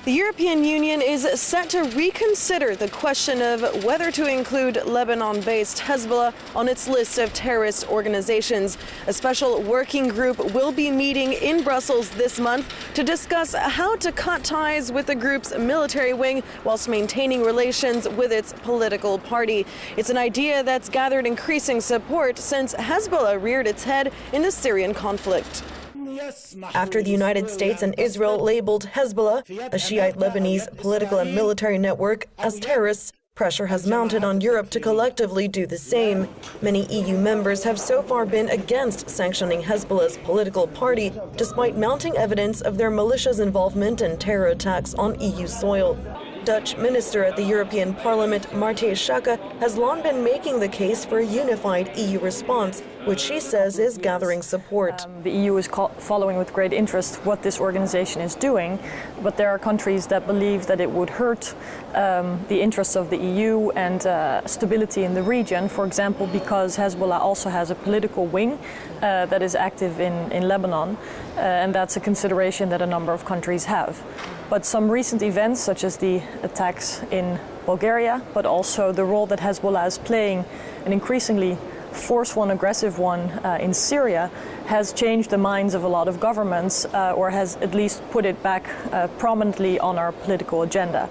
The European Union is set to reconsider the question of whether to include Lebanon-based Hezbollah on its list of terrorist organizations. A special working group will be meeting in Brussels this month to discuss how to cut ties with the group's military wing whilst maintaining relations with its political party. It's an idea that's gathered increasing support since Hezbollah reared its head in the Syrian conflict. After the United States and Israel labeled Hezbollah, a Shiite Lebanese political and military network, as terrorists, pressure has mounted on Europe to collectively do the same. Many EU members have so far been against sanctioning Hezbollah's political party, despite mounting evidence of their militia's involvement in terror attacks on EU soil. Dutch minister at the European Parliament, Maarten Schaake, has long been making the case for a unified EU response, which she says is gathering support. The EU is following with great interest what this organization is doing, but there are countries that believe that it would hurt the interests of the EU and stability in the region, for example, because Hezbollah also has a political wing that is active in Lebanon, and that's a consideration that a number of countries have. But some recent events, such as the attacks in Bulgaria, but also the role that Hezbollah is playing, an increasingly forceful and aggressive one in Syria, has changed the minds of a lot of governments, or has at least put it back prominently on our political agenda.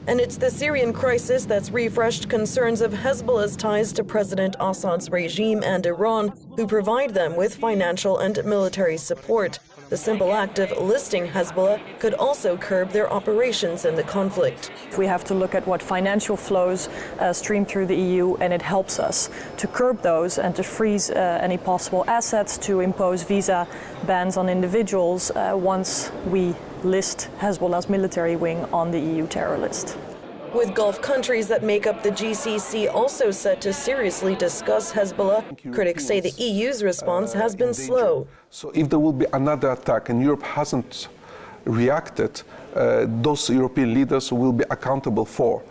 And it's the Syrian crisis that's refreshed concerns of Hezbollah's ties to President Assad's regime and Iran, who provide them with financial and military support. The simple act of listing Hezbollah could also curb their operations in the conflict. We have to look at what financial flows stream through the EU, and it helps us to curb those and to freeze any possible assets, to impose visa bans on individuals once we list Hezbollah's military wing on the EU terror list. With Gulf countries that make up the GCC also set to seriously discuss Hezbollah, critics say the EU's response has been slow. So if there will be another attack and Europe hasn't reacted, those European leaders will be accountable for.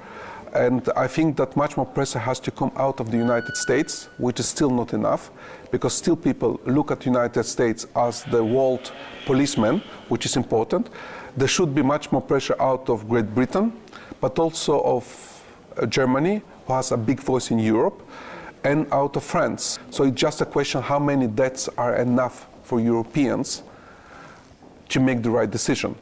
And I think that much more pressure has to come out of the United States, which is still not enough, because still people look at the United States as the world policeman, which is important. There should be much more pressure out of Great Britain, but also of Germany, who has a big voice in Europe, and out of France. So it's just a question how many deaths are enough for Europeans to make the right decision.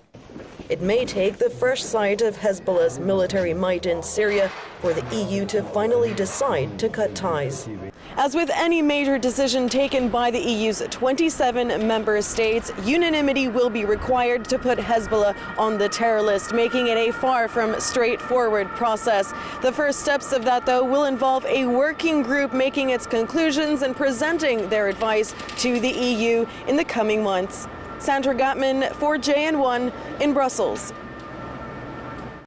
It may take the fresh sight of Hezbollah's military might in Syria for the EU to finally decide to cut ties. As with any major decision taken by the EU's 27 member states, unanimity will be required to put Hezbollah on the terror list, making it a far from straightforward process. The first steps of that, though, will involve a working group making its conclusions and presenting their advice to the EU in the coming months. Sandra Gottman for JN1 in Brussels.